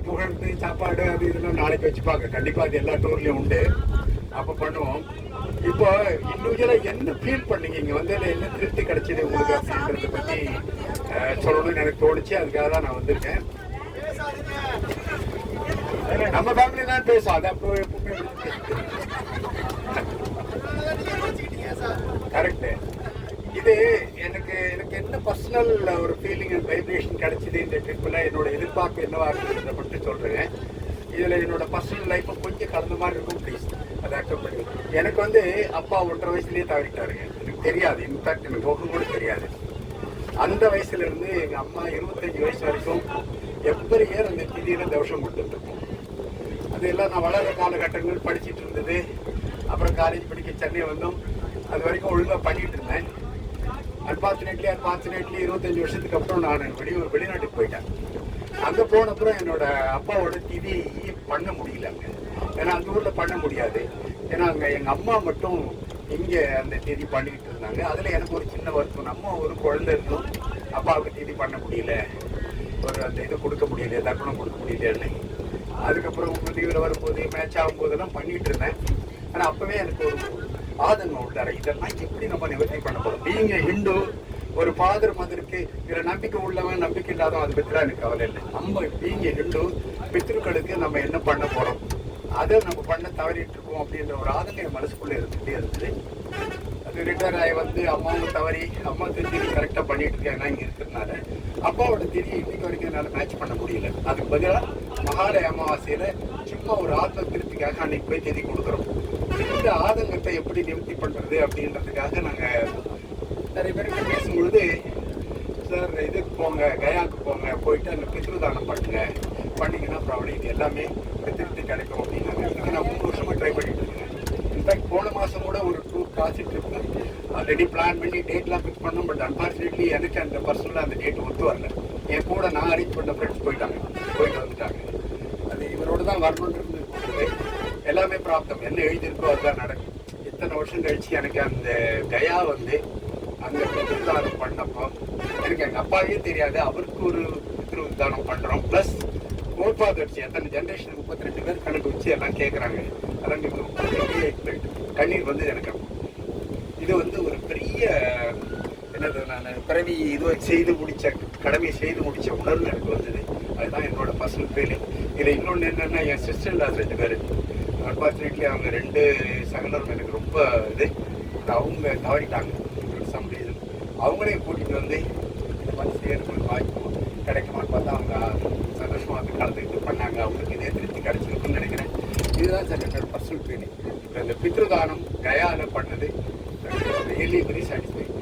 புகழ்ந்து சாப்பாடு அது இதெல்லாம் நாளைக்கு வச்சுப்பாங்க. கண்டிப்பா அது எல்லா டூர்லயும் உண்டு. அப்ப பண்ணுவோம். இப்போ இண்டிவிஜுவலா என்ன ஃபீல் பண்ணீங்க இங்க வந்து என்ன திருப்தி கிடைச்சது உங்களுக்கு அப்படின்றத பத்தி சொல்லணும்னு எனக்கு தோணுச்சு. அதுக்காக தான் நான் வந்திருக்கேன். நம்ம ஃபேமிலி தான் பேசும். அது அப்போ எப்பவுமே கரெக்ட். இது எனக்கு எனக்கு என்ன பர்சனல் ஒரு ஃபீலிங் அண்ட் வைப்ரேஷன் கிடைச்சது இந்த ட்ரிப்பில். என்னோட எதிர்பார்ப்பு என்னவா இருக்குன்றத மட்டும் சொல்றேன். இதில் என்னோட பர்சனல் லைஃப்பும் கொஞ்சம் கலந்த மாதிரி இருக்கும். ப்ளீஸ் அதை அக்செப்ட் பண்ணி. எனக்கு வந்து அப்பா 1.5 வயசுலேயே தவறிட்டாருங்க. எனக்கு தெரியாது. இன்ஃபேக்ட் எனக்கு போக கூட தெரியாது. அந்த வயசுல இருந்து எங்கள் அம்மா 25 வயசு வரைக்கும் எவ்வரி இயர் அந்த திடீர்னு தோஷம் கொடுத்துட்ருக்கோம். அதெல்லாம் நான் வளர்கிற காலகட்டங்கள் படிச்சுட்டு இருந்தது. அப்புறம் காலேஜ் படிக்க சென்னை வந்தோம். அது வரைக்கும் ஒழுங்காக பண்ணிட்டு இருந்தேன். அன்பார்ச்சுனேட்லி 25 வருஷத்துக்கு அப்புறம் நான் வெளிநாட்டுக்கு போயிட்டேன். அங்கே போன அப்புறம் என்னோட அப்பாவோட திதி பண்ண முடியல அங்கே. ஏன்னா அந்த ஊரில் பண்ண முடியாது. ஏன்னா அங்கே எங்கள் அம்மா மட்டும் இங்கே அந்த தேதி பண்ணிக்கிட்டு இருந்தாங்க. அதில் எனக்கு ஒரு சின்ன வருத்தம். நம்ம ஒரு குழந்தை இருந்தோம், அப்பாவுக்கு தேதி பண்ண முடியல, ஒரு அந்த இது கொடுக்க முடியல, தர்ப்பணம் கொடுக்க முடியலன்னு. அதுக்கப்புறம் உதவியில் வரும்போது மேட்ச் ஆகும்போதெல்லாம் பண்ணிட்டு இருந்தேன். ஆனால் அப்போவே எனக்கு ஒரு ஆதங்கம் உள்ளார, இதெல்லாம் எப்படி நம்ம நிவர்த்தி பண்ண போகிறோம். நீங்க ஹிந்து ஒரு ஃபாதர் மதருக்கு இதில் நம்பிக்கை உள்ளவன் நம்பிக்கை இல்லாதவன் அதை பற்றிலாம் எனக்கு கவலை இல்லை. நம்ம நீங்க ஹிந்து பித்ருக்களுக்கு நம்ம என்ன பண்ண போகிறோம், அதை நம்ம பண்ண தவறிட்டு இருக்கோம் அப்படின்ற ஒரு ஆதங்கம் என் மனசுக்குள்ளே இருந்துகிட்டே இருந்தது. அது ரிட்டையர் ஆகி வந்து அம்மாவும் தவறி அம்மா திரி கரெக்டாக பண்ணிட்டு இருக்காங்க இங்கே இருக்கிறதுனால அப்பாவோட திரி இன்னைக்கு வரைக்கும் என்னால் மேட்ச் பண்ண முடியல. அதுக்கு பதிலாக மகாலய அமாவாசையில் சும்மா ஒரு ஆத்ம திருப்திக்காக அன்னைக்கு போய் தேதி கொடுக்குறோம். இந்த ஆதங்கத்தை எப்படி நிவர்த்தி பண்ணுறது அப்படின்றதுக்காக நாங்கள் நிறைய பேருக்கு பேசும்பொழுது, சார் இதுக்கு போங்க, கயாவுக்கு போங்க, போயிட்டு அங்கே பித்ருதானம் பண்ணுங்க, பண்ணிங்கன்னா ப்ராப்ளம் இது எல்லாமே திருப்தி கிடைக்கும் அப்படின்னாங்க. இதுக்கு நான் 3 வருஷமாக ட்ரை பண்ணிட்டு இருக்கேன். இன்ஃபேக்ட் போன மாதம் கூட ஒரு டூர் காசு ட்ரிப் ஆல்ரெடி பிளான் பண்ணி டேட்லாம் ஃபிக்ஸ் பண்ணோம். பட் அன்ஃபார்ச்சுனேட்லி எனக்கு அந்த பர்சனலாக அந்த டேட் ஒத்து வரல. என் கூட நான் அரேஞ்ச் பண்ண ஃப்ரெண்ட்ஸ் போயிட்டு வந்துட்டாங்க. அது இவரோட தான் வரணுன்றது எல்லாமே ப்ராப்ளம். என்ன எழுதியிருக்கோ அதுதான் நடக்கும். இத்தனை வருஷம் கழிச்சு எனக்கு அந்த கயா வந்து அந்த பித்ருதானம் பண்ணப்போ எனக்கு எங்கள் அப்பாவே தெரியாது. அவருக்கு ஒரு பித்ருதானம் பண்ணுறோம். ப்ளஸ் கோட்பாதர்ச்சி எத்தனை ஜென்ரேஷன் 32 பேர் கணக்கு வச்சு எல்லாம் கேட்குறாங்க. அதெல்லாம் கண்ணீர் வந்து எனக்கு இது வந்து ஒரு பெரிய என்னது, நான் பிறவி இது செய்து முடித்த கடமையை செய்து முடித்த உணர்வு எனக்கு வந்தது. அதுதான் என்னோட பர்சனல் ஃபீலிங். இதில் இன்னொன்று என்னென்னா, என் சிஸ்டர்லாஸ் 2 பேர் அன்ஃபார்ச்சுனேட்லி அவங்க 2 சகலரும் எனக்கு ரொம்ப இது. அவங்க தவறிட்டாங்க சம் ரீசன். அவங்களையும் கூட்டிகிட்டு வந்து இந்த மாதிரி செய்யறதுக்கு வாய்ப்பு கிடைக்குமான்னு பார்த்தா அவங்க சந்தோஷமாக வந்து கலந்துக்கிட்டு பண்ணாங்க. அவங்களுக்கு இதே திருப்தி கிடைச்சிருக்குன்னு நினைக்கிறேன். இதுதான் சார் என்னோட பர்சனல் ஃபீலிங். இப்போ இந்த பித்ருதானம் கயாவில் பண்ணது ரியலி வெரி சாட்டிஸ்ஃபைங்.